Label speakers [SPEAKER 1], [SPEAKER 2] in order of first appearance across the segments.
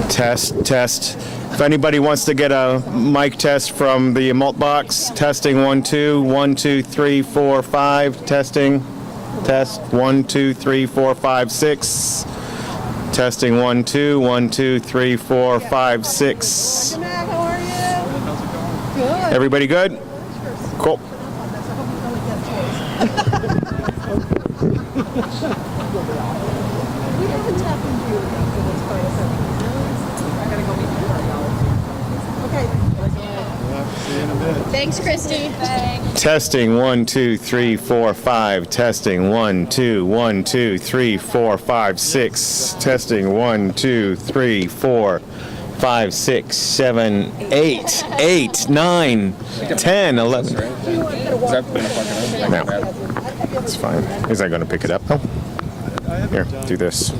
[SPEAKER 1] Test. If anybody wants to get a mic test from the malt box, testing 1 2 1 2 3 4 5 testing. Test 1 2 3 4 5 6. Testing 1 2 1 2 3 4 5 6.
[SPEAKER 2] Mac, how are you? Good.
[SPEAKER 1] Everybody good? Cool.
[SPEAKER 2] We haven't tapped into you for this part of it. I gotta go meet the cardiologist. Okay.
[SPEAKER 3] See you in a bit.
[SPEAKER 4] Thanks, Christy. Thanks.
[SPEAKER 1] Testing 1 2 3 4 5. Testing 1 2 1 2 3 4 5 6. Testing 1 2 3 4 5 6 7 8 8 9 10 11. No, it's fine. Is I going to pick it up? Oh, here, do this.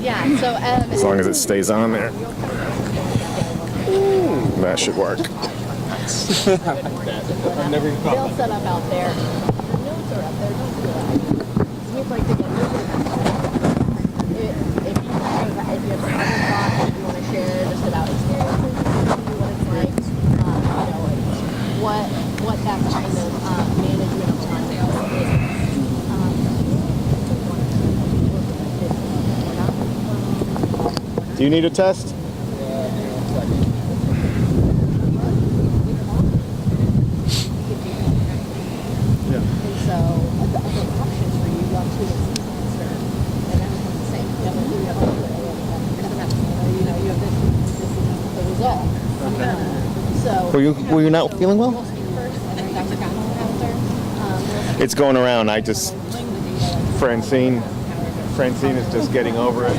[SPEAKER 4] Yeah, so
[SPEAKER 1] As long as it stays on there, that should work.
[SPEAKER 3] I've never even
[SPEAKER 4] they'll set up out there. The notes are up there. Don't do that. We'd like to get if you have some other thoughts that you want to share just about experiences, what it's like, what that kind of management of time is.
[SPEAKER 1] Do you need a test? Were you not feeling well? It's going around. Francine is just getting over it.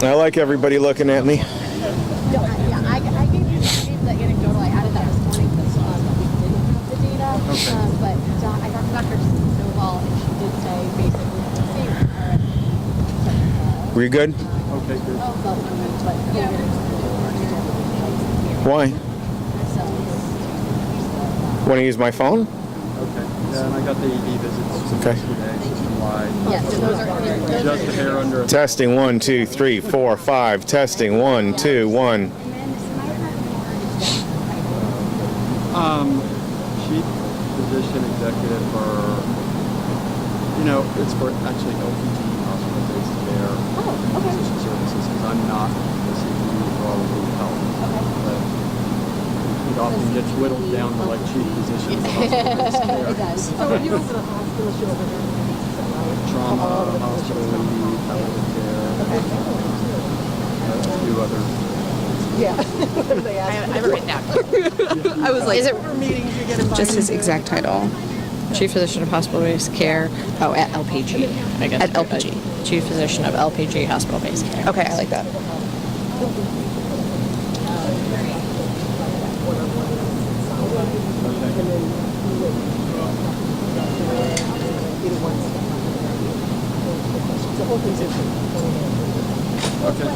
[SPEAKER 1] I like everybody looking at me.
[SPEAKER 4] I gave you the anecdotal. I added that this morning because we didn't have the data. But I got Dr. Snowball, and she did say basically the same.
[SPEAKER 1] Were you good?
[SPEAKER 3] Okay, good.
[SPEAKER 1] Why? Want to use my phone?
[SPEAKER 3] Okay. Yeah, and I got the ED visits
[SPEAKER 1] Okay.
[SPEAKER 3] today, system-wide.
[SPEAKER 4] Yes, so those are
[SPEAKER 3] Just the hair under a
[SPEAKER 1] Testing 1 2 3 4 5. Testing 1 2 1.
[SPEAKER 3] chief physician executive for, it's for actually LPG, hospital-based care, physician services, because I'm not the CPD for all of the health. But it often gets whittled down to like chief physician for hospital-based care.
[SPEAKER 4] It does.
[SPEAKER 2] So when you go to the hospital, you over there.
[SPEAKER 3] Trauma, hospital leave, palliative care, a few other.
[SPEAKER 2] Yeah. They
[SPEAKER 5] I
[SPEAKER 2] ask.
[SPEAKER 5] have it written down.
[SPEAKER 2] I was like,
[SPEAKER 5] Is it
[SPEAKER 2] for meetings you get invited
[SPEAKER 5] just his
[SPEAKER 2] to?
[SPEAKER 5] exact title? Chief Physician of Hospital-Based Care. Oh, at LPG, I guess. At LPG. Chief Physician of LPG Hospital-Based Care. Okay, I like that.
[SPEAKER 2] The whole thing's
[SPEAKER 3] Okay.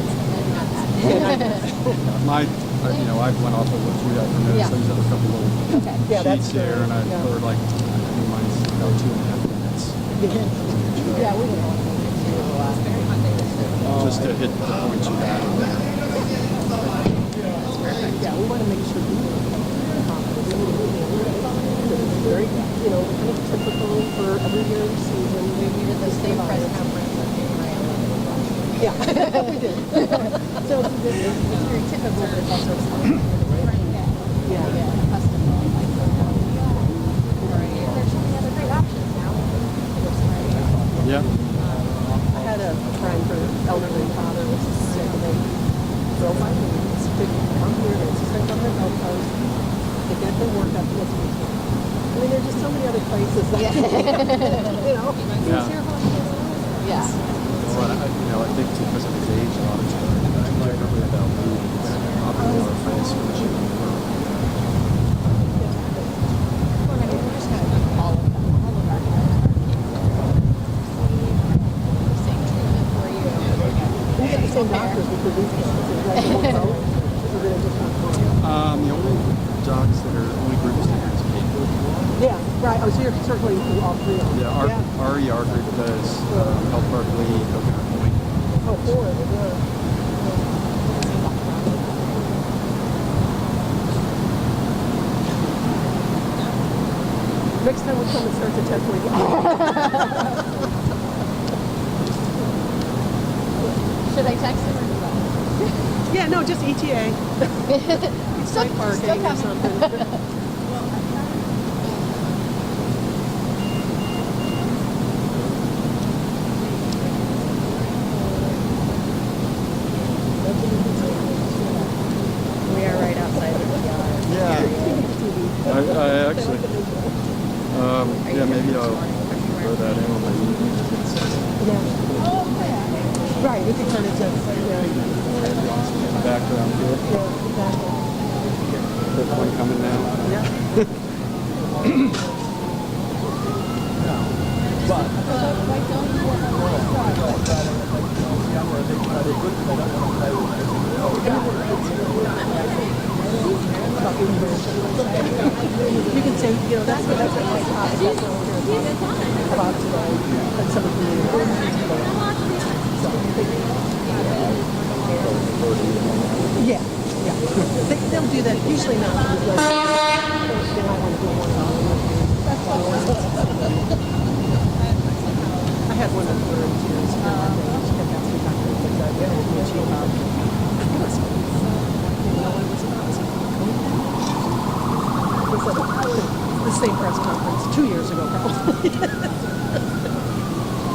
[SPEAKER 3] I've went off of what you guys were noticing. There's a couple of
[SPEAKER 2] Yeah, that's
[SPEAKER 3] sheets here, and I heard like, mine's about 2.5 minutes.
[SPEAKER 2] Yeah, we can.
[SPEAKER 3] Just to hit the points you had.
[SPEAKER 2] Yeah, we want to make sure people are confident. It's very, kind of typical for every year season.
[SPEAKER 4] We did the state press conference.
[SPEAKER 2] Yeah, we did. So it's very typical, but it's also fun. Yeah.
[SPEAKER 4] Festival. There's so many other great options now.
[SPEAKER 3] Yeah.
[SPEAKER 2] I had a friend, her elderly father was sick, and they drove by me, to come here, they just went on their health post, to get their work up this weekend. I mean, there's just so many other places that,
[SPEAKER 3] Yeah.
[SPEAKER 4] Yeah.
[SPEAKER 3] Well, I think because of his age, a lot of times, particularly about me, it's probably more of a financial issue.
[SPEAKER 2] Right, oh, so you're circling through all three of them?
[SPEAKER 3] Yeah, RER group does Health Park Lee, Coconut Point.
[SPEAKER 2] Oh, four, yeah. Next time we come, it starts at 10:45.
[SPEAKER 4] Should I text him or do that?
[SPEAKER 2] Yeah, no, just ETA. It's like parking or
[SPEAKER 4] coming.
[SPEAKER 2] something.
[SPEAKER 5] We are right outside of the
[SPEAKER 3] I actually, yeah, maybe I'll throw that in on my email.
[SPEAKER 2] Right, we can kind of just, yeah,
[SPEAKER 3] Background here.
[SPEAKER 2] yeah, exactly.
[SPEAKER 3] This one coming now.
[SPEAKER 2] Yeah. You can say, you know, that's what my talk about today. And some of yeah, yeah. They'll do that. Usually not. They might want to do one. I had one of the volunteers. She kept asking Dr. Things I did. And she about, it was, you know, it was the same press conference 2 years ago, probably.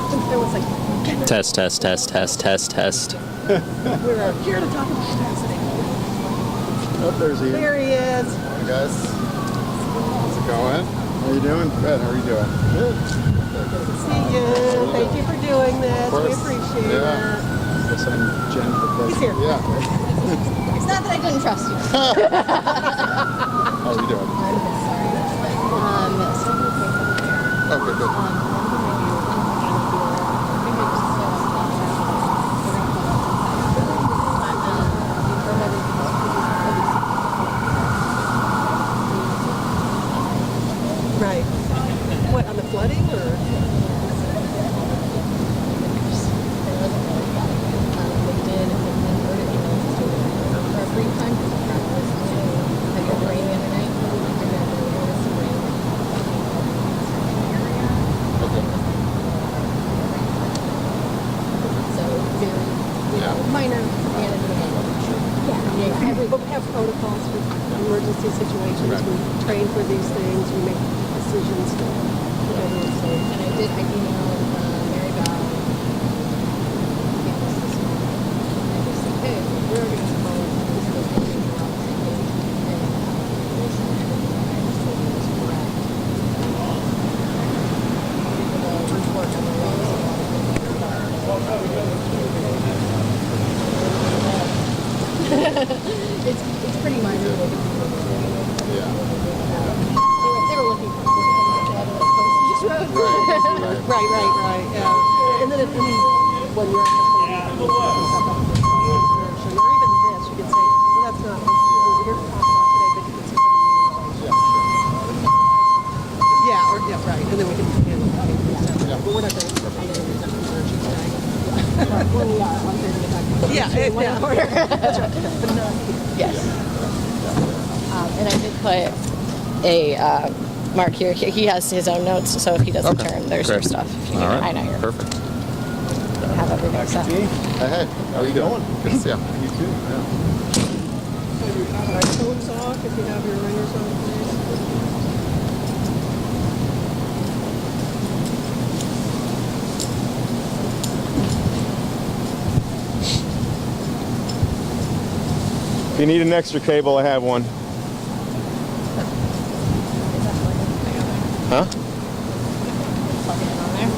[SPEAKER 2] And it was like,
[SPEAKER 6] Test, test, test, test, test, test.
[SPEAKER 2] we're here to talk about testing.
[SPEAKER 3] Oh, there's Ian.
[SPEAKER 2] There he is.
[SPEAKER 7] Hi guys. How's it going?
[SPEAKER 3] How you doing?
[SPEAKER 7] Good. How are you doing? Good.
[SPEAKER 2] Good to see you. Thank you for doing this. We
[SPEAKER 7] course.
[SPEAKER 2] appreciate
[SPEAKER 7] Yeah.
[SPEAKER 2] it.
[SPEAKER 3] Guess I'm Jen for
[SPEAKER 2] He's
[SPEAKER 3] president.
[SPEAKER 2] here.
[SPEAKER 7] Yeah.
[SPEAKER 4] It's not that I didn't trust you.
[SPEAKER 7] How are you doing? Okay, good.
[SPEAKER 2] Right. What, on the flooding or?
[SPEAKER 4] Minor management. Yeah.
[SPEAKER 2] But we have protocols for emergency situations.
[SPEAKER 7] Right.
[SPEAKER 2] We train for these things. We make decisions.
[SPEAKER 4] And I emailed Mary Bell. Candace this morning. And just said, hey, we're going to call this is what we're all thinking. And listen, I just told you it's correct. The report on the it's pretty minor.
[SPEAKER 7] Yeah.
[SPEAKER 4] They were looking for just road.
[SPEAKER 2] Right. Yeah. And then when you're at the podium, or even this, you can say, well, that's not what we're here to talk about today, but you can say something.
[SPEAKER 7] Yeah, sure.
[SPEAKER 2] Yeah, or, yeah, right. And then we can handle that.
[SPEAKER 7] Yeah.
[SPEAKER 2] But we're not going to when we are on Thursday. Yeah. Order. That's right. But not
[SPEAKER 5] Yes. And I did put a mark here. He has his own notes, so if he doesn't
[SPEAKER 6] Okay,
[SPEAKER 5] turn, there's your
[SPEAKER 6] great.
[SPEAKER 5] stuff. If you
[SPEAKER 6] All
[SPEAKER 5] need it.
[SPEAKER 6] right.
[SPEAKER 5] I know you're
[SPEAKER 6] Perfect.
[SPEAKER 5] have everything set.
[SPEAKER 7] Hey, how are you doing? Good to see you.
[SPEAKER 3] You too. Yeah.
[SPEAKER 2] iPhones off if you have your ringers on, please.
[SPEAKER 1] If you need an extra cable, I have one. Huh?
[SPEAKER 5] Plugging it on there.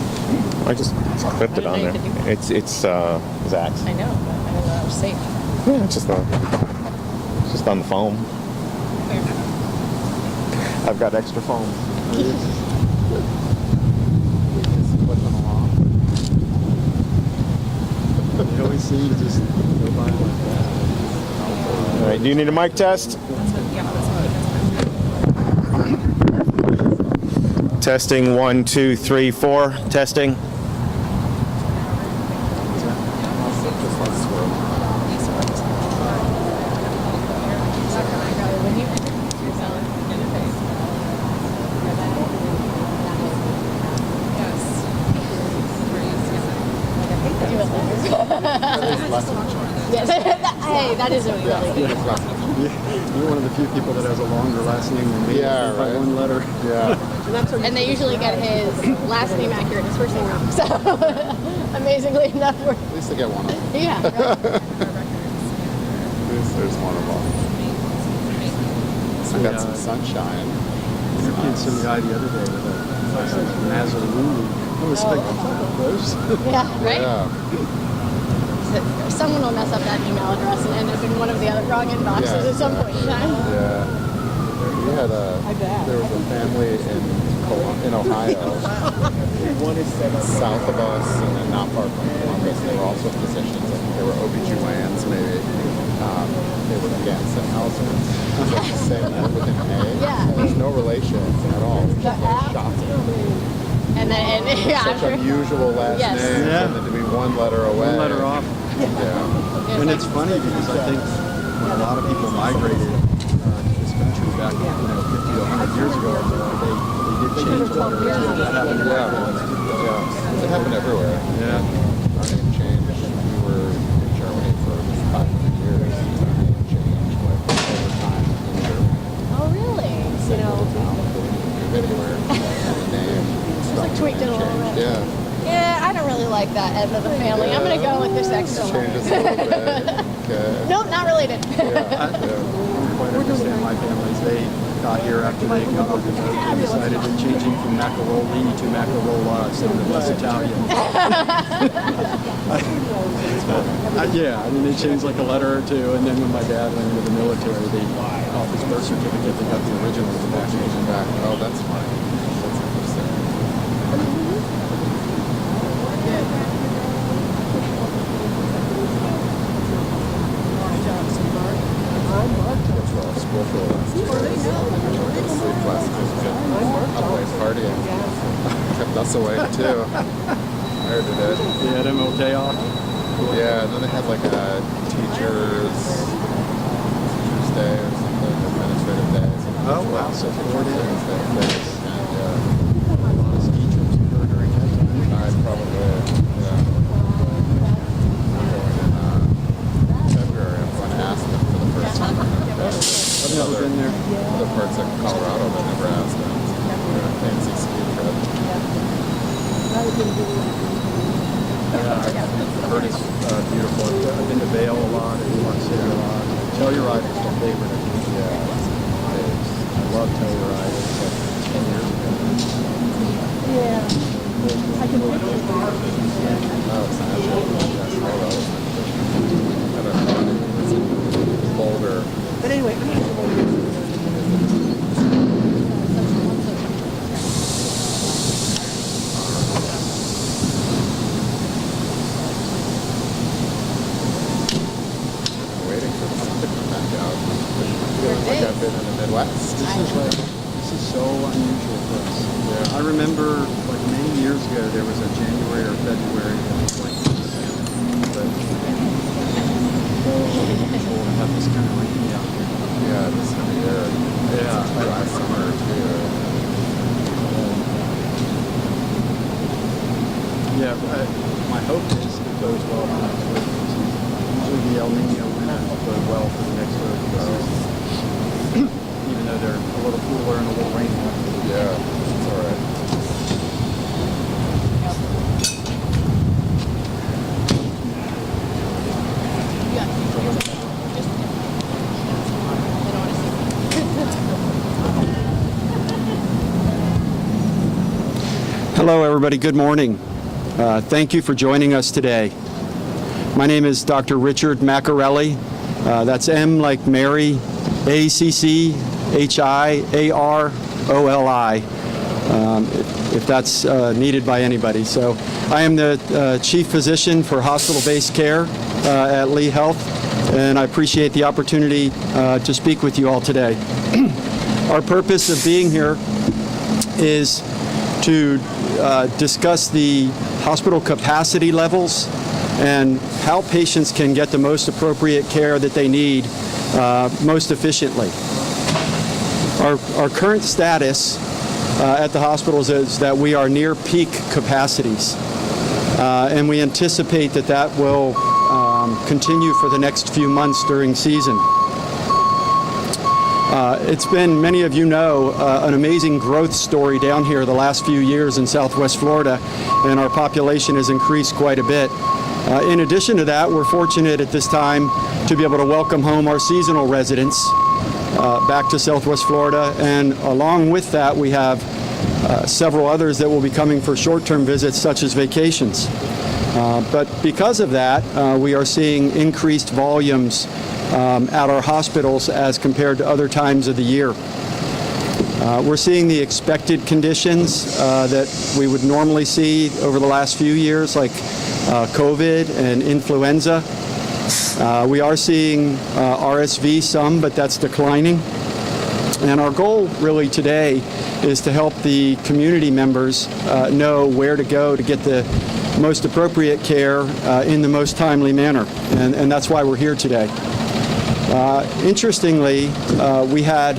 [SPEAKER 1] I just clipped it
[SPEAKER 5] I
[SPEAKER 1] on
[SPEAKER 5] didn't
[SPEAKER 1] there.
[SPEAKER 5] know you could do
[SPEAKER 1] It's Zach's.
[SPEAKER 5] I know, but I didn't know that was safe.
[SPEAKER 1] Yeah, it's just on the foam.
[SPEAKER 5] Fair enough.
[SPEAKER 1] I've got extra foam.
[SPEAKER 3] Just flipping along. You always seem to just go by like that.
[SPEAKER 1] All right, do you need a mic test? Testing 1, 2, 3, 4. Testing.
[SPEAKER 4] Yes. Hey, that is really good.
[SPEAKER 3] You're one of the few people that has a longer last name than me.
[SPEAKER 7] Yeah,
[SPEAKER 3] by
[SPEAKER 7] right.
[SPEAKER 3] one letter.
[SPEAKER 7] Yeah.
[SPEAKER 4] And they usually get his last name accurate, his first name wrong. So, amazingly enough, we're,
[SPEAKER 7] At least I get one of them.
[SPEAKER 4] yeah. Right.
[SPEAKER 7] At least there's one of them. I got some sunshine.
[SPEAKER 3] Your kid some guy the other day with a Mazzaroo. I was like, those.
[SPEAKER 4] Yeah, right?
[SPEAKER 7] Yeah.
[SPEAKER 4] Someone will mess up that email address and end up in one of the other wrong inboxes
[SPEAKER 7] Yeah,
[SPEAKER 4] at some point in time.
[SPEAKER 7] Yeah. We had there was a family in Ohio, south of us and then not far from Columbus. They were also physicians. I think they were OBGYNs maybe. They were Gansenhausers. It's like the same name with an A.
[SPEAKER 4] Yeah.
[SPEAKER 7] There's no relation at all. It's just like shocking.
[SPEAKER 4] And then, yeah, I'm
[SPEAKER 7] Such
[SPEAKER 4] sure.
[SPEAKER 7] unusual last
[SPEAKER 4] Yes.
[SPEAKER 7] names
[SPEAKER 3] Yeah.
[SPEAKER 7] and then to be one letter away.
[SPEAKER 3] One letter off.
[SPEAKER 7] Yeah.
[SPEAKER 3] And it's funny because I think when a lot of people migrated to this country back, 50 to 100 years ago, they did change the letter. That happened
[SPEAKER 7] Yeah. It happened everywhere.
[SPEAKER 3] Yeah.
[SPEAKER 7] Our name changed. We were in Germany for 500 years. Our name changed like over time in Germany.
[SPEAKER 4] Oh, really? You know,
[SPEAKER 7] Anywhere. Any name.
[SPEAKER 4] just like tweaked it a little bit.
[SPEAKER 7] Yeah.
[SPEAKER 4] Yeah, I don't really like that end of the family. I'm going to go with this extra one.
[SPEAKER 7] Changes a little bit. Okay.
[SPEAKER 4] Nope, not related.
[SPEAKER 7] Yeah.
[SPEAKER 3] I don't quite understand my families. They got here after they got they decided that changing from macaroni to macarola sounded less Italian. Yeah, I mean they changed like a letter or two, and then when my dad went into the military, they off his birth certificate they got the original to back.
[SPEAKER 7] Back. Oh, that's funny. That's interesting. That's where all school for the last 2 days. Sleep last night. Otherwise partying. Kept us awake too. Tired of it.
[SPEAKER 3] They had MLK off.
[SPEAKER 7] Yeah, and then they had like a teacher's day or something, administrative days.
[SPEAKER 3] Oh, wow. So 4 days.
[SPEAKER 7] Days. And,
[SPEAKER 3] A lot of ski trips occur during that time.
[SPEAKER 7] I probably, yeah. I'm going in February. I'm going to Aspen for the first time.
[SPEAKER 3] I've never been there.
[SPEAKER 7] Other parts of Colorado, but never Aspen. Fancy ski trip.
[SPEAKER 3] Yeah, I've heard it's beautiful. I've been to Vail a lot, and New York City a lot. Telluride is my favorite. I think.
[SPEAKER 7] Yeah.
[SPEAKER 3] I love Telluride. It's like 10 years ago.
[SPEAKER 7] Oh, it's natural. Yes, Colorado. I don't know. It's in Boulder.
[SPEAKER 2] But anyway,
[SPEAKER 7] Waiting for the sun to come back out. Feeling like I've been in the Midwest.
[SPEAKER 3] This is so unusual for us. Yeah. I remember like many years ago there was a January or February that was like this. But unusual to have this kind of rain out here.
[SPEAKER 7] Yeah, this time of year.
[SPEAKER 3] Yeah.
[SPEAKER 7] It's dry summer too.
[SPEAKER 3] Yeah, my hope is it goes well for next hurricane season. Usually the El Nino winters go well for the next hurricane season. Even though they're a little cooler and a little rainier.
[SPEAKER 7] Yeah, it's all right.
[SPEAKER 3] Hello, everybody. Good morning. Thank you for joining us today. My name is Dr. Richard Maccarelli. That's M like Mary, ACCHIAROLI, if that's needed by anybody. So I am the Chief Physician for Hospital-Based Care at Lee Health, and I appreciate the opportunity to speak with you all today. Our purpose of being here
[SPEAKER 8] is to discuss the hospital capacity levels and how patients can get the most appropriate care that they need most efficiently. Our current status at the hospitals is that we are near peak capacities, and we anticipate that will continue for the next few months during season. It's been, many of you know, an amazing growth story down here the last few years in Southwest Florida, and our population has increased quite a bit. In addition to that, we're fortunate at this time to be able to welcome home our seasonal residents back to Southwest Florida, and along with that, we have several others that will be coming for short-term visits, such as vacations. But because of that, we are seeing increased volumes at our hospitals as compared to other times of the year. We're seeing the expected conditions that we would normally see over the last few years, like COVID and influenza. We are seeing RSV some, but that's declining. And our goal really today is to help the community members know where to go to get the most appropriate care in the most timely manner. And that's why we're here today. Interestingly, we had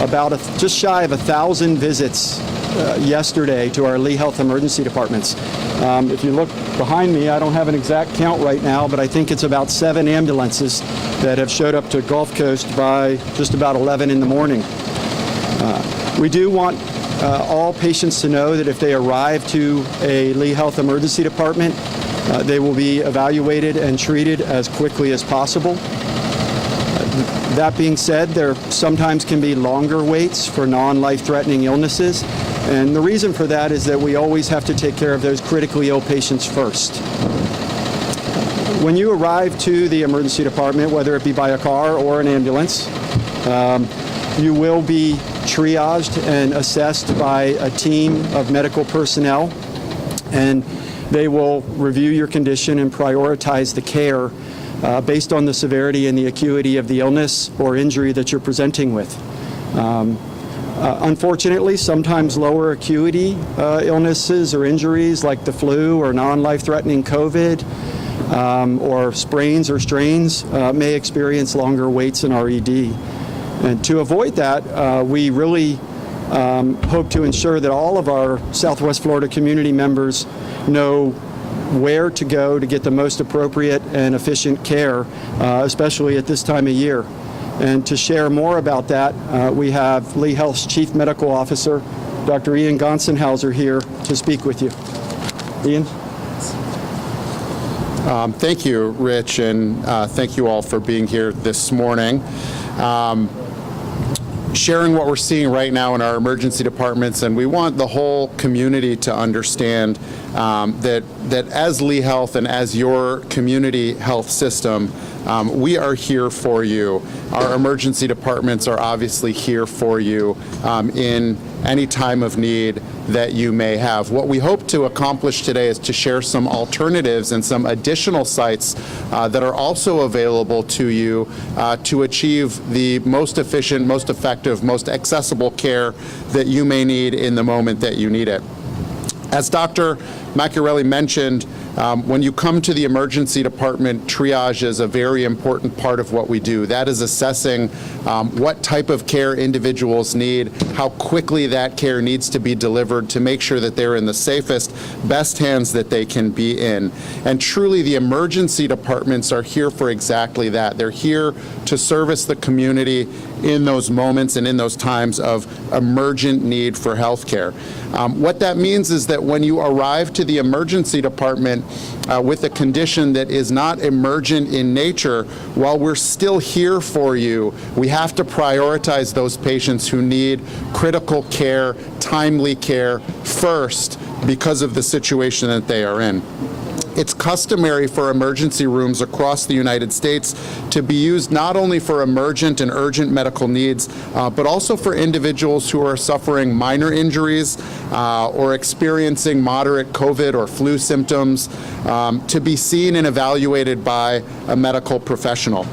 [SPEAKER 8] about just shy of 1,000 visits yesterday to our Lee Health emergency departments. If you look behind me, I don't have an exact count right now, but I think it's about 7 ambulances that have showed up to Gulf Coast by just about 11 in the morning. We do want all patients to know that if they arrive to a Lee Health emergency department, they will be evaluated and treated as quickly as possible. That being said, there sometimes can be longer waits for non-life-threatening illnesses, and the reason for that is that we always have to take care of those critically ill patients first. When you arrive to the emergency department, whether it be by a car or an ambulance, you will be triaged and assessed by a team of medical personnel, and they will review your condition and prioritize the care based on the severity and the acuity of the illness or injury that you're presenting with. Unfortunately, sometimes lower acuity illnesses or injuries like the flu or non-life-threatening COVID or sprains or strains may experience longer waits in our ED. And to avoid that, we really hope to ensure that all of our Southwest Florida community members know where to go to get the most appropriate and efficient care, especially at this time of year. And to share more about that, we have Lee Health's Chief Medical Officer, Dr. Ian Gonsenhauser, here to speak with you. Ian?
[SPEAKER 7] Thank you, Rich, and thank you all for being here this morning. Sharing what we're seeing right now in our emergency departments, and we want the whole community to understand that as Lee Health and as your community health system, we are here for you. Our emergency departments are obviously here for you in any time of need that you may have. What we hope to accomplish today is to share some alternatives and some additional sites that are also available to you to achieve the most efficient, most effective, most accessible care that you may need in the moment that you need it. As Dr. Macchiarelli mentioned, when you come to the emergency department, triage is a very important part of what we do. That is assessing what type of care individuals need, how quickly that care needs to be delivered to make sure that they're in the safest, best hands that they can be in. And truly, the emergency departments are here for exactly that. They're here to service the community in those moments and in those times of emergent need for health care. What that means is that when you arrive to the emergency department with a condition that is not emergent in nature, while we're still here for you, we have to prioritize those patients who need critical care, timely care first because of the situation that they are in. It's customary for emergency rooms across the United States to be used not only for emergent and urgent medical needs, but also for individuals who are suffering minor injuries or experiencing moderate COVID or flu symptoms to be seen and evaluated by a medical professional.